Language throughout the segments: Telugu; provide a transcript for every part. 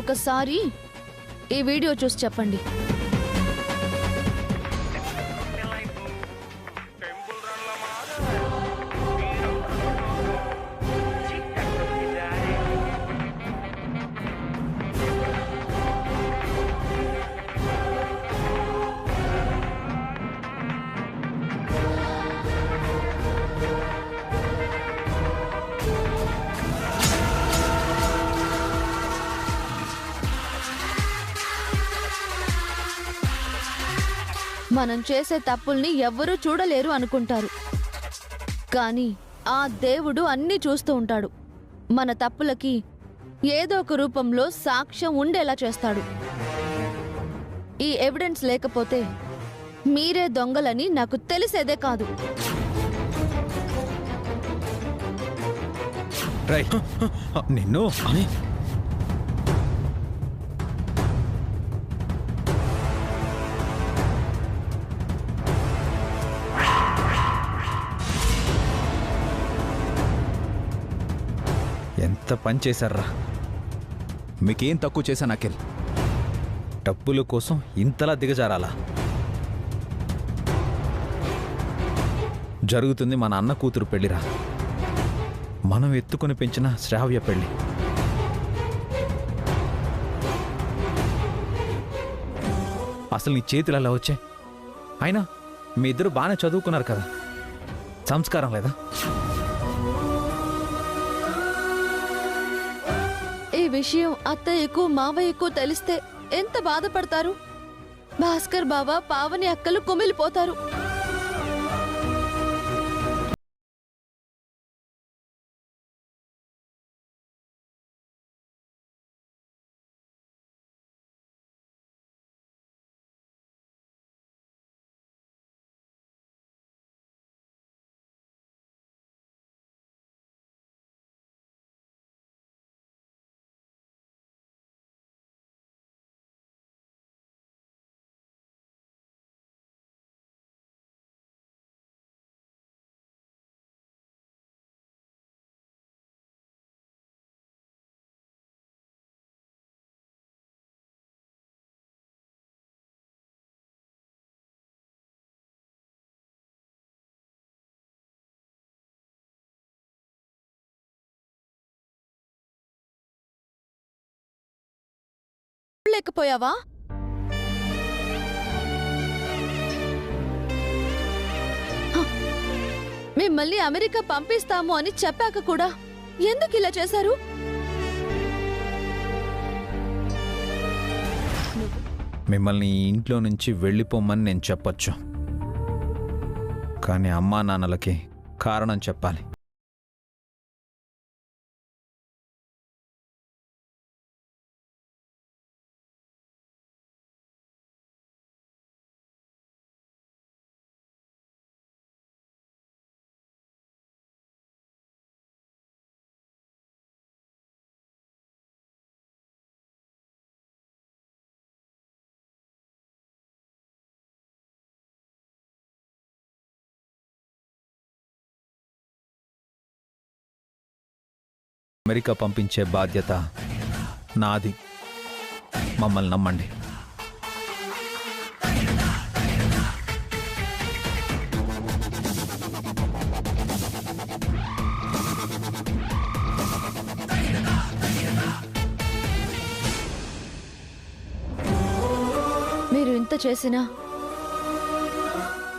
ఒకసారి ఈ వీడియో చూసి చెప్పండి. మనం చేసే తప్పుల్ని ఎవ్వరూ చూడలేరు అనుకుంటారు, కానీ ఆ దేవుడు అన్నీ చూస్తూ ఉంటాడు. మన తప్పులకి ఏదో ఒక రూపంలో సాక్ష్యం ఉండేలా చేస్తాడు. ఈ ఎవిడెన్స్ లేకపోతే మీరే దొంగలని నాకు తెలిసేదే కాదు. నిన్ను ఎంత పని చేశారా? మీకేం తక్కువ చేశాను అఖిల్? డబ్బుల కోసం ఇంతలా దిగజారాలా? జరుగుతుంది మన అన్న కూతురు పెళ్లిరా, మనం ఎత్తుకుని పెంచిన శ్రావ్య పెళ్లి. అసలు నీ చేతులు అలా వచ్చాయి? అయినా మీ ఇద్దరు బాగానే చదువుకున్నారు కదా, సంస్కారం లేదా? ఈ విషయం అత్తయ్యకు మావయ్యకు తెలిస్తే ఎంత బాధపడతారు. భాస్కర్ బావ పావని అక్కలు కుమిలిపోతారు. లేకపోయావా? మిమ్మల్ని అమెరికా పంపిస్తాము అని చెప్పాక కూడా ఎందుకు ఇలా చేశారు? మిమ్మల్ని ఈ ఇంట్లో నుంచి వెళ్ళిపోమని నేను చెప్పొచ్చు, కానీ అమ్మా నాన్నలకి కారణం చెప్పాలి. అమెరికా పంపించే బాధ్యత నాది, మమ్మల్ని నమ్మండి. మీరు ఇంత చేసినా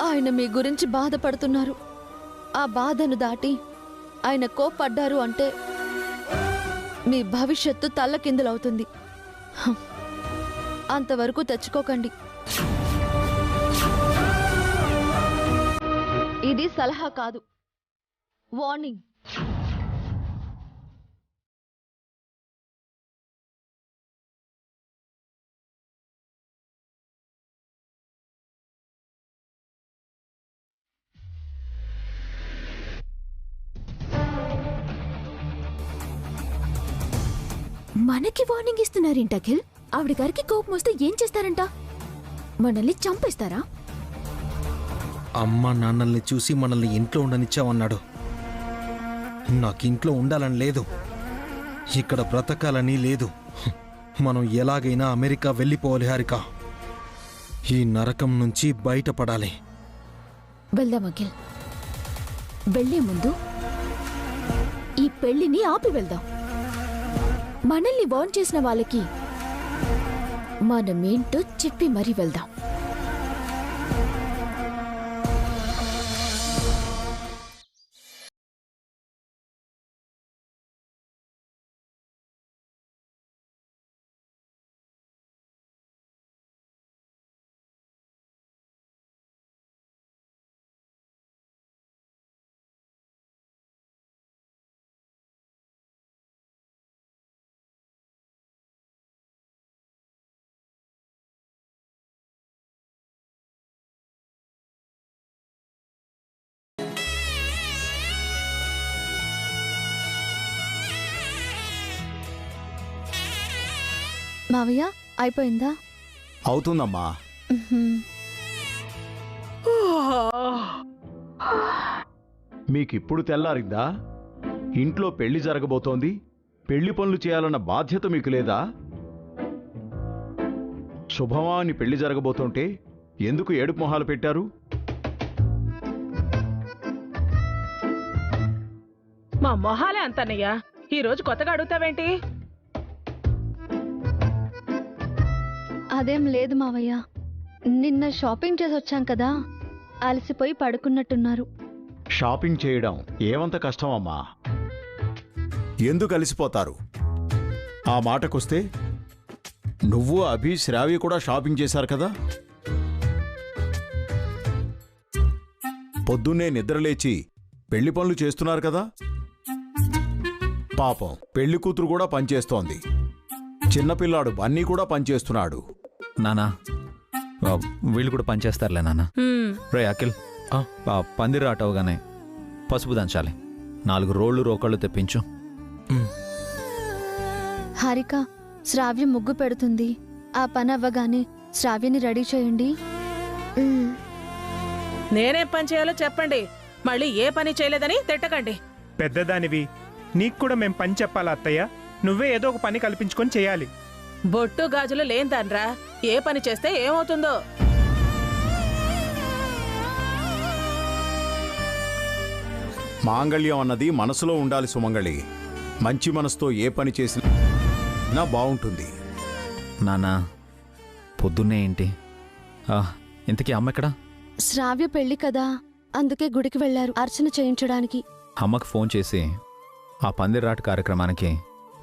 ఆయన మీ గురించి బాధపడుతున్నారు. ఆ బాధను దాటి ఆయన కోప్పడ్డారు అంటే మీ భవిష్యత్తు తల్లకిందులవుతుంది. అంతవరకు తెచ్చుకోకండి. ఇది సలహా కాదు, వార్నింగ్. మనకి వార్నింగ్ ఇస్తున్నారేంటి అఖిల్? ఆవిడ గారికి కోపం వస్తే ఏం చేస్తారంట? మనల్ని చంపేస్తారా? అమ్మ నాన్నల్ని చూసి మనల్ని ఇంట్లో ఉండనిచ్చావన్నాడు. నాకు ఇంట్లో ఉండాలని లేదు, ఇక్కడ బ్రతకాలని లేదు. మనం ఎలాగైనా అమెరికా వెళ్ళిపోవాలి హారిక. ఈ నరకం నుంచి బయటపడాలి. వెళ్దాం అఖిల్. వెళ్లే ముందు ఈ పెళ్లిని ఆపి వెళ్దాం. మనల్ని వార్న్ చేసిన వాళ్ళకి మనమేంటో చెప్పి మరీ వెళ్దాం. మావయ్య అయిపోయిందా? అవుతుందమ్మా. మీకిప్పుడు తెల్లారిందా? ఇంట్లో పెళ్లి జరగబోతోంది. పెళ్లి పనులు చేయాలన్న బాధ్యత మీకు లేదా? శుభమా అని పెళ్లి జరగబోతుంటే ఎందుకు ఏడుపు మొహాలు పెట్టారు? మా మొహాలే అంతన్నయ్యా. ఈరోజు కొత్తగా అడుగుతావేంటి? అదేం లేదు మావయ్య, నిన్న షాపింగ్ చేసి వచ్చాం కదా, అలసిపోయి పడుకున్నట్టున్నారు. షాపింగ్ చేయడం ఏమంత కష్టమమ్మా? ఎందుకు అలసిపోతారు? ఆ మాటకొస్తే నువ్వు అభి శ్రావ్య కూడా షాపింగ్ చేశారు కదా. పొద్దున్నే నిద్రలేచి పెళ్లి పనులు చేస్తున్నారు కదా. పాపం పెళ్లి కూతురు కూడా పనిచేస్తోంది. చిన్నపిల్లాడు బన్నీ కూడా పనిచేస్తున్నాడు. నానా వీళ్ళు కూడా పనిచేస్తారులే నాన్న. రే అఖిల్, పందిరి ఆట అవగానే పసుపు దంచాలి. 4 రోళ్ళు రోకళ్ళు తెప్పించు. హారిక, శ్రావ్య ముగ్గు పెడుతుంది. ఆ పని అవ్వగానే శ్రావ్యని రెడీ చేయండి. నేనేం పని చేయాలో చెప్పండి. మళ్ళీ ఏ పని చేయలేదని తిట్టకండి. పెద్దదానివి, నీకు కూడా మేం పని చెప్పాలా అత్తయ్య? నువ్వే ఏదో ఒక పని కల్పించుకొని చేయాలి. బొట్టు గాజులు లేందన్రా, ఏ పని చేస్తే ఏమవుతుందో. మాంగళ్యం అన్నది మనసులో ఉండాలి సుమంగళి. మంచి మనసుతో ఏ పని చేసినా బావుంటుంది. నానా పొద్దున్నే ఏంటి? ఇంతకీ అమ్మ ఎక్కడా? శ్రావ్య పెళ్లి కదా, అందుకే గుడికి వెళ్లారు అర్చన చేయించడానికి. అమ్మకు ఫోన్ చేసి ఆ పందిరాట కార్యక్రమానికి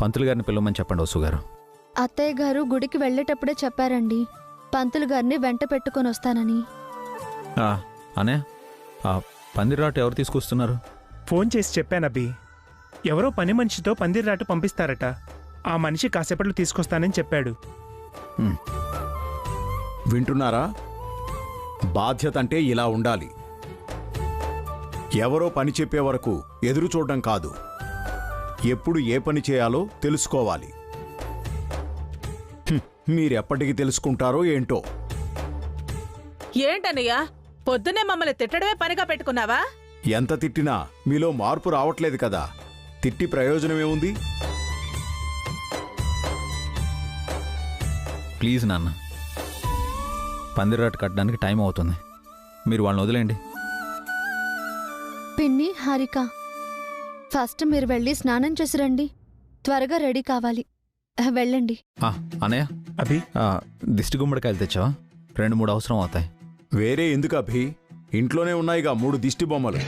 పంతులు గారిని పిలవమని చెప్పండి వసు గారు. అత్తయ్య గారు గుడికి వెళ్లేటప్పుడే చెప్పారండి, పంతులు గారిని వెంట పెట్టుకొని వస్తానని. అనే ఆ పందిరాట ఎవరు తీసుకొస్తున్నారు? ఫోన్ చేసి చెప్పానబ్బి. ఎవరో పని మనిషితో పందిర్రాటు పంపిస్తారట. ఆ మనిషి కాసేపట్లో తీసుకొస్తానని చెప్పాడు. వింటున్నారా? బాధ్యత అంటే ఇలా ఉండాలి. ఎవరో పని చెప్పే వరకు ఎదురు చూడడం కాదు. ఎప్పుడు ఏ పని చేయాలో తెలుసుకోవాలి. మీరెప్పటికి తెలుసుకుంటారో ఏంటో. ఏంటన్నయ్యా, పొద్దున్నే మమ్మల్ని తిట్టడమే పనిగా పెట్టుకున్నావా? ఎంత తిట్టినా మీలో మార్పు రావట్లేదు కదా. తిట్టి ప్రయోజనమేముంది? ప్లీజ్ నాన్న, పందిరాట కట్టడానికి టైం అవుతుంది. మీరు వాళ్ళని వదిలేండి. పిన్ని, హారిక, ఫస్ట్ మీరు వెళ్ళి స్నానం చేసి రండి. త్వరగా రెడీ కావాలి. వెళ్ళండి. అనయ్య, అభి, దిష్టి గుమ్మడికాయలు తెచ్చావా? 2-3 అవసరం అవుతాయి. వేరే ఎందుకు అభి? ఇంట్లోనే ఉన్నాయిగా 3 దిష్టి బొమ్మలు.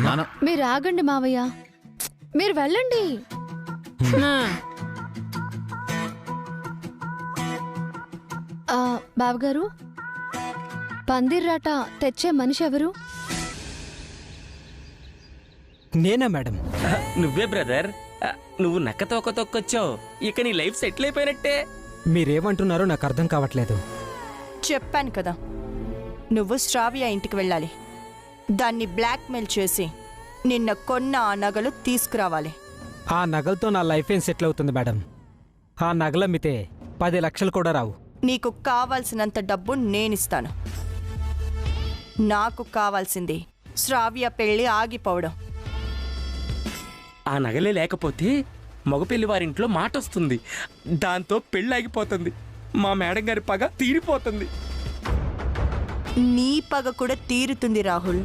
నాన్న, మీరు ఆగండి మావయ్య, మీరు వెళ్ళండి. బావగారు, పందిర్రాట తెచ్చే మనిషి ఎవరు? నేనా మేడం? నువ్వే బ్రదర్. నువ్వు నక్క తోక తొక్కొచ్చావు. ఇక నీ లైఫ్ సెటిల్ అయిపోయినట్టే. మీరేమంటున్నారో నాకు అర్థం కావట్లేదు. చెప్పాను కదా, నువ్వు శ్రావ్య ఇంటికి వెళ్ళాలి. దాన్ని బ్లాక్మెయిల్ చేసి నిన్న కొన్న ఆ నగలు తీసుకురావాలి. ఆ నగలతో నా లైఫ్ ఏం సెటిల్ అవుతుంది మేడం? ఆ నగలమ్మితే 10 లక్షలు కూడా రావు. నీకు కావాల్సినంత డబ్బు నేనిస్తాను. నాకు కావాల్సింది శ్రావ్య పెళ్లి ఆగిపోవడం. ఆ నగలే లేకపోతే మగపెళ్లి వారింట్లో మాట వస్తుంది, దాంతో పెళ్ళి ఆగిపోతుంది. మా మేడం గారి పగ తీరిపోతుంది. నీ పగ కూడా తీరుతుంది రాహుల్.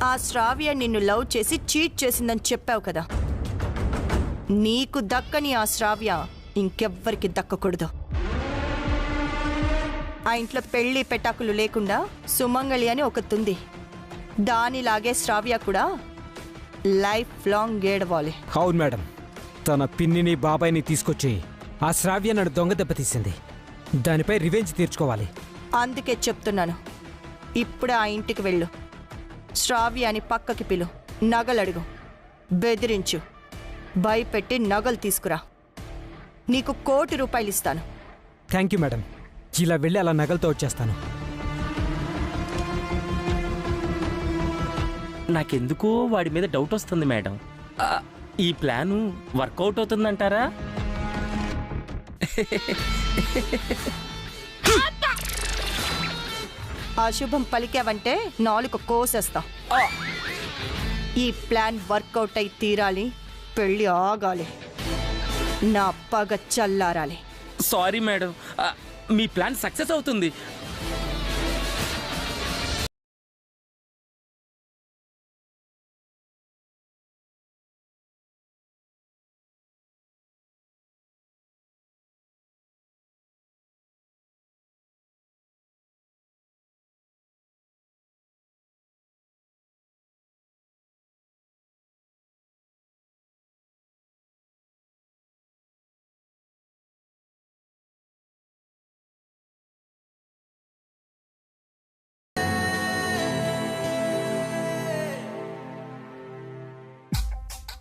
ఆ శ్రావ్య నిన్ను లవ్ చేసి చీట్ చేసిందని చెప్పావు కదా. నీకు దక్కని ఆ శ్రావ్య ఇంకెవ్వరికి దక్కకూడదు. ఆ ఇంట్లో పెళ్లి పెటాకులు లేకుండా సుమంగళి అని ఒకతుంది. దానిలాగే శ్రావ్య కూడా లైఫ్ లాంగ్ ఏడవాలి. అవును మేడం, తన పిన్నిని బాబాయ్ని తీసుకొచ్చి ఆ శ్రావ్య నన్ను దొంగ దెబ్బతీసింది. దానిపై రివెంజ్ తీర్చుకోవాలి. అందుకే చెప్తున్నాను, ఇప్పుడే ఆ ఇంటికి వెళ్ళు. శ్రావ్య అని పక్కకి పిలు, నగలడుగు, బెదిరించు, భయపెట్టి నగలు తీసుకురా. నీకు ₹1,00,00,000 ఇస్తాను. Thank you madam. ఇలా వెళ్ళి అలా నగలతో వచ్చేస్తాను. నాకెందుకో వాడి మీద డౌట్ వస్తుంది మేడం. ఈ ప్లాను వర్కౌట్ అవుతుందంటారా? అశుభం పలికావంటే 4 కోసేస్తా. ఈ ప్లాన్ వర్కౌట్ అయి తీరాలి. పెళ్లి ఆగాలి. నా పగ చల్లారాలి. సారీ మేడం, మీ ప్లాన్ సక్సెస్ అవుతుంది.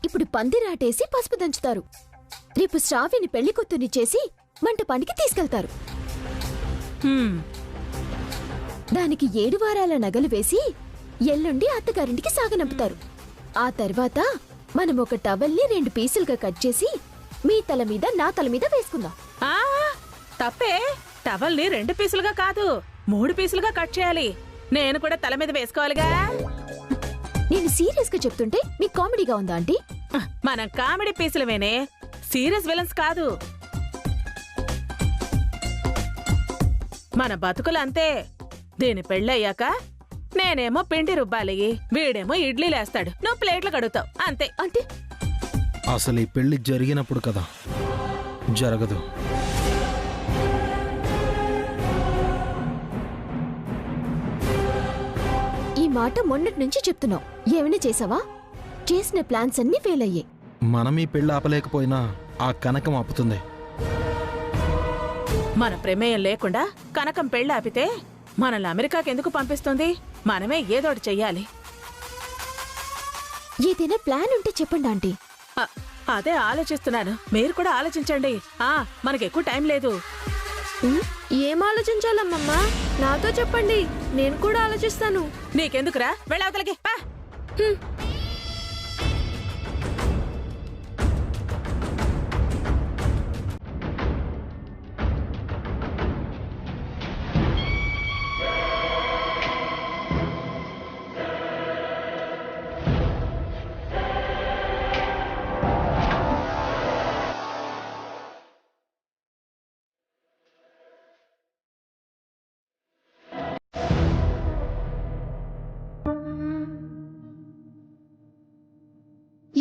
ఇప్పుడు పందిరాటేసి పసుపు దంచుతారు. రేపు శ్రావ్యని పెళ్లి కూతుర్ని చేసి మంట పనికి తీసుకెళ్తారు. దానికి 7 వారాల నగలు వేసి ఎల్లుండి అత్తగారింటికి సాగనంపుతారు. ఆ తర్వాత మనం ఒక టవల్ని 2 పీసులుగా కట్ చేసి మీ తల మీద నా తల మీద వేసుకుందాం. తప్పే. టవల్ని 2 పీసులుగా కాదు, 3 పీసులుగా కట్ చేయాలి. నేను కూడా తల మీద వేసుకోవాలిగా. నేను సీరియస్ గా చెప్తుంటే మీకు కామెడీగా ఉందా ఆంటీ? మనం కామెడీ పీసులమేనే, సీరియస్ విలన్స్ కాదు. మన బతుకులు అంతే. దీని పెళ్ళయ్యాక నేనేమో పిండి రుబ్బాలి, వీడేమో ఇడ్లీ లేస్తాడు, నువ్వు ప్లేట్లు కడుగుతావు, అంతే. అంటే అసలు ఈ పెళ్లి జరిగినప్పుడు కదా, జరగదు. ఈ మాట మొన్నటి నుంచి చెప్తున్నావు. ఏమైనా చేసావా? చేసిన ప్లాన్స్ అన్ని ఫెయిల్ అయ్యాయి. మనం ఈ పెళ్లి ఆపలేకపోయినా ఆ కనకం ఆపుతుంది. మన ప్రమేయం లేకుండా కనకం పెళ్లి ఆపితే మనల్ని అమెరికాకి ఎందుకు పంపిస్తుంది? మనమే ఏదోటి చెయ్యాలి. ఏదైనా ప్లాన్ ఉంటే చెప్పండి ఆంటీ. అదే ఆలోచిస్తున్నాను, మీరు కూడా ఆలోచించండి. మనకెక్కువ టైం లేదు. ఏం ఆలోచించాలమ్మమ్మా? నాతో చెప్పండి, నేను కూడా ఆలోచిస్తాను. నీకెందుకురా, వెళ్ళవతలకి.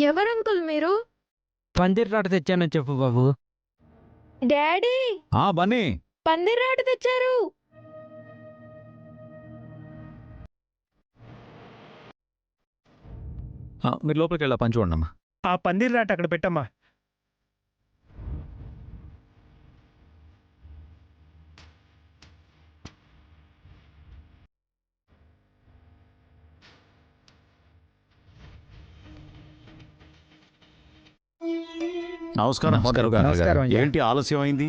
ఎవరంకుల్ మీరు? పందిరాట తెచ్చానని చెప్పు బాబు. డాడీ, బన్నీ పందిరాట తెచ్చారు. మీరు లోపలికి వెళ్ళా పని చూడండి అమ్మా. ఆ పందిరాట అక్కడ పెట్టమ్మా. నమస్కారం. నమస్కారం. ఏంటి ఆలస్యం అయింది?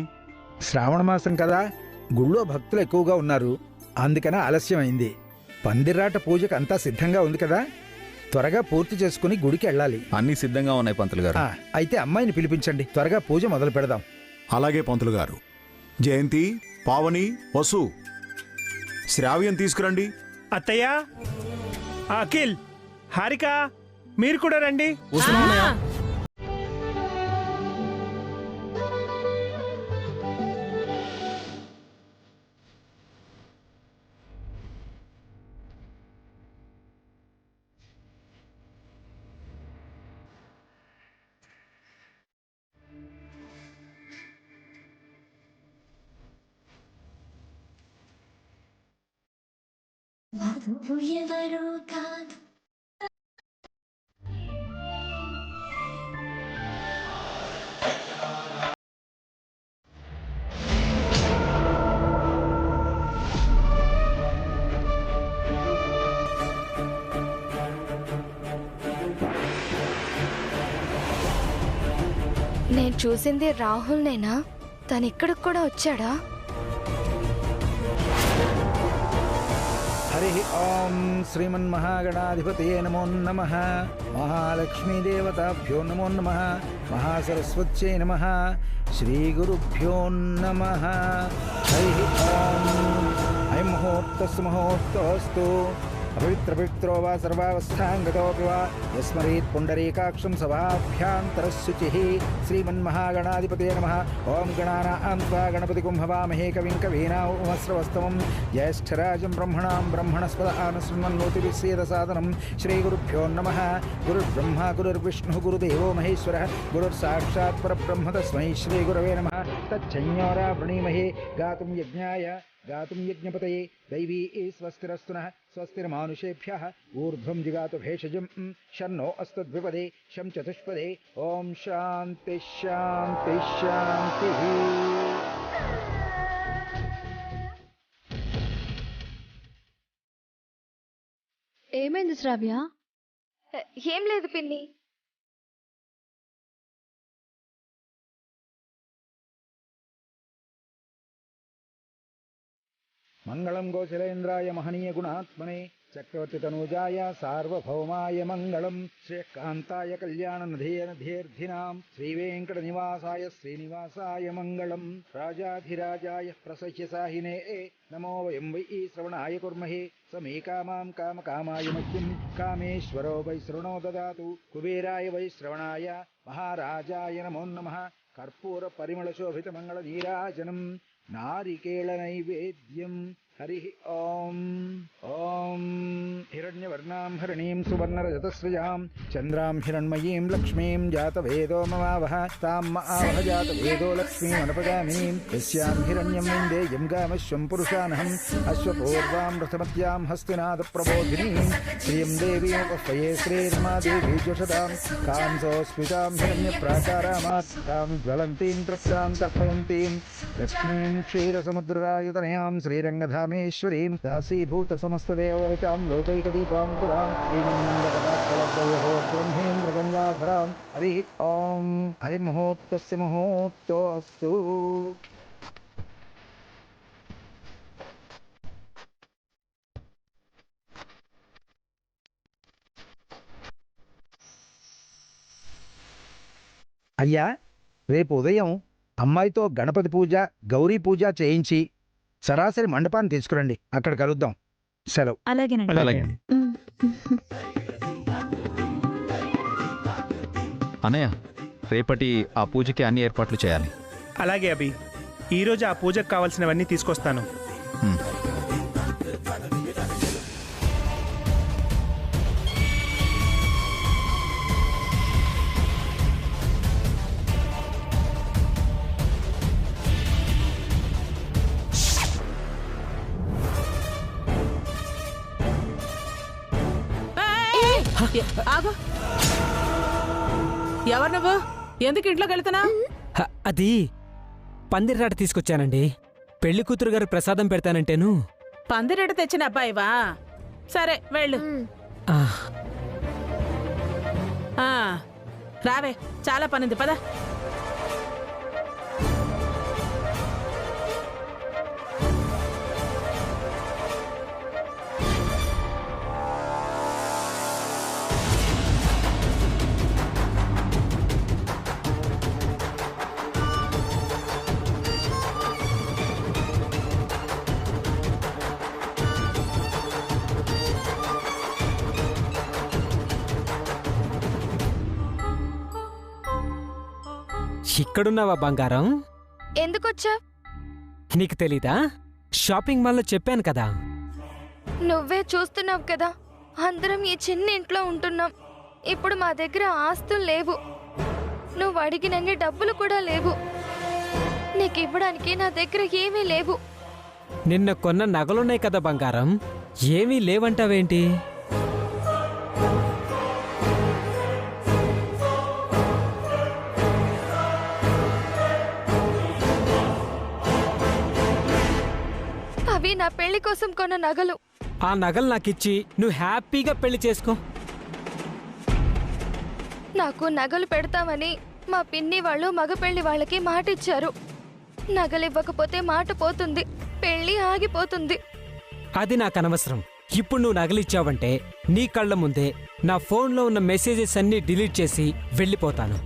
శ్రావణ మాసం కదా, గుళ్ళో భక్తులు ఎక్కువగా ఉన్నారు, అందుకనే ఆలస్యం అయింది. పందిరాట పూజకు అంతా సిద్ధంగా ఉంది కదా, త్వరగా పూర్తి చేసుకుని గుడికి వెళ్ళాలి. అన్నీ సిద్ధంగా ఉన్నాయి పంతులు గారు. అయితే అమ్మాయిని పిలిపించండి, త్వరగా పూజ మొదలు పెడదాం. అలాగే పంతులు గారు. జయంతి, పావని, వసు, శ్రావ్యం తీసుకురండి. అత్తయ్య, అఖిల్, హారిక, మీరు కూడా రండి. నేను చూసింది రాహుల్నేనా? తను ఇక్కడికి కూడా వచ్చాడా? హరి ఓం శ్రీమన్మహాగణాధిపతయే నమో నమః. మహాలక్ష్మీదేవతాభ్యో నమో నమః. మహాసరస్వత్యై నమః. శ్రీగురుభ్యో నమః. హరి ఓం. అయం ముహూర్తస్సు ముహూర్తోస్తు. అపవిత్రపవిత్రో వా సర్వావస్థాంగతోపి వా యస్మరేత్ పుండరీకాక్షం సభాభ్యాంతరశుచిః. శ్రీమన్మహాగణాధిపతయే నమః. ఓం గణానాం త్వా గణపతిగుం హవామహే కవిం కవీనాముపమస్రవస్తమం. జ్యేష్ఠరాజం బ్రహ్మణాం బ్రహ్మణస్పద ఆనశృణ్వన్నోతిభిస్సేదసాదనం. శ్రీగురుభ్యో నమః. గురుర్బ్రహ్మ గురుర్విష్ణుః గురుదేవో మహేశ్వరः. గురుర్సాక్షాత్ పరబ్రహ్మ తస్మై శ్రీగురవే నమః. తచ్చంయోరా వృణీమహే గాతుం యజ్ఞాయ గాతుం యజ్ఞపతయే. దైవీ స్వస్తిరస్తునః స్వస్తిర్మానుషేభ్యः. ఊర్ధ్వం జిగాతు భేషజం. షన్నో అస్తద్విపదే శం చతుష్పదే. ఓం శాంతి శాంతి శాంతి. ఏమైంది శ్రావ్య? ఏం లేదు పిన్ని. మంగళం గోచరేంద్రాయ మహనీయ గుణాత్మనే చక్రవర్తి తనూజాయ సార్వభౌమాయ మంగళం. శ్రేయకాంతాయ కళ్యాణనిధేర్ధినాం శ్రీవేంకట నివాసాయ శ్రీనివాసాయ మంగళం. రాజాధిరాజాయ ప్రసహ్యసాహినే నమో వయం వై శ్రవణాయ కుర్మహే. సమే కామాం కామకామాయ మహ్యం కామేశ్వరో వై శ్రవణో దదాతు. కుబేరాయ వై శ్రవణాయ మహారాజాయ నమో నమః. కర్పూర పరిమళ శోభిత మంగళ నీరాజనం నారికేళ నైవేద్యం. హరి ఓం. ఓం హిరణ్యవర్ణాం హరిణీం సువర్ణరజతస్రజాం చంద్రాం హిరణ్మయీం లక్ష్మీం జాతవేదో మమావహ. తాం ఆవహ జాతవేదో లక్ష్మీం అనపగామినీం. యస్యాం హిరణ్యం విందేయం గామశ్వం పురుషానహం. అశ్వపూర్వాం రథమత్యాం హస్తినాథ ప్రబోధినీం. శ్రియం దేవీముపహ్వయే శ్రీర్మాదేవీ జషదాం. కాంసోస్మితాం హిరణ్యప్రాకారామాత్ తాం జ్వలంతీం తృప్తాం తర్పయంతీం. లక్ష్మీం క్షీరసముద్రాయుతనయాం శ్రీరంగధామేశ్వరీం. దాసీభూత సమస్తదేవతాం లోకైకదీపాం పురాం. బ్రహ్మేంద్రగంగాధరాం. హరి ఓం. హరి ముహూర్తస్య ముహూర్తోస్తు. అయ్యా, రేపు ఉదయం అమ్మాయితో గణపతి పూజ గౌరీ పూజ చేయించి సరాసరి మండపాన్ని తీసుకురండి. అక్కడ కలుద్దాం. సెలవు. అలాగేనండి. అన్నయ్య, రేపటి ఆ పూజకి అన్ని ఏర్పాట్లు చేయాలి. అలాగే అభి, ఈరోజు ఆ పూజకు కావాల్సినవన్నీ తీసుకొస్తాను. ఆగు. ఎవరు నువ్వు? ఎందుకు ఇంట్లోకి వెళ్తున్నా? అది పందిరాట తీసుకొచ్చానండి. పెళ్లి కూతురు గారు ప్రసాదం పెడతానంటేను. పందిరేట తెచ్చిన అబ్బాయివా? సరే వెళ్ళు. రావే, చాలా పనింది, పద. ఇక్కడున్నావా బంగారం? ఎందుకొచ్చా? నీకు తెలీదా? షాపింగ్ మాల్లో చెప్పాను కదా. నువ్వే చూస్తున్నావు కదా, అందరం ఈ చిన్న ఇంట్లో ఉంటున్నాం. ఇప్పుడు మా దగ్గర ఆస్తులు లేవు. నువ్వు అడిగినన్ని డబ్బులు కూడా లేవు. నీకు ఇవ్వడానికి నా దగ్గర ఏమీ లేవు. నిన్న కొన్న నగలున్నాయి కదా బంగారం, ఏమీ లేవంటావేంటి? అవి నా పెళ్లి కోసం కొన్న నగలు. ఆ నగలు నాకిచ్చి నువ్వు హ్యాపీగా పెళ్లి చేసుకో. నాకు నగలు పెడతామని మా పిన్ని వాళ్ళు మగ పెళ్లి వాళ్ళకి మాట ఇచ్చారు. నగలు ఇవ్వకపోతే మాట పోతుంది, పెళ్లి ఆగిపోతుంది. అది నాకు అనవసరం. ఇప్పుడు నువ్వు నగలిచ్చావంటే నీ కళ్ళ ముందే నా ఫోన్లో ఉన్న మెసేజెస్ అన్నీ డిలీట్ చేసి వెళ్ళిపోతాను.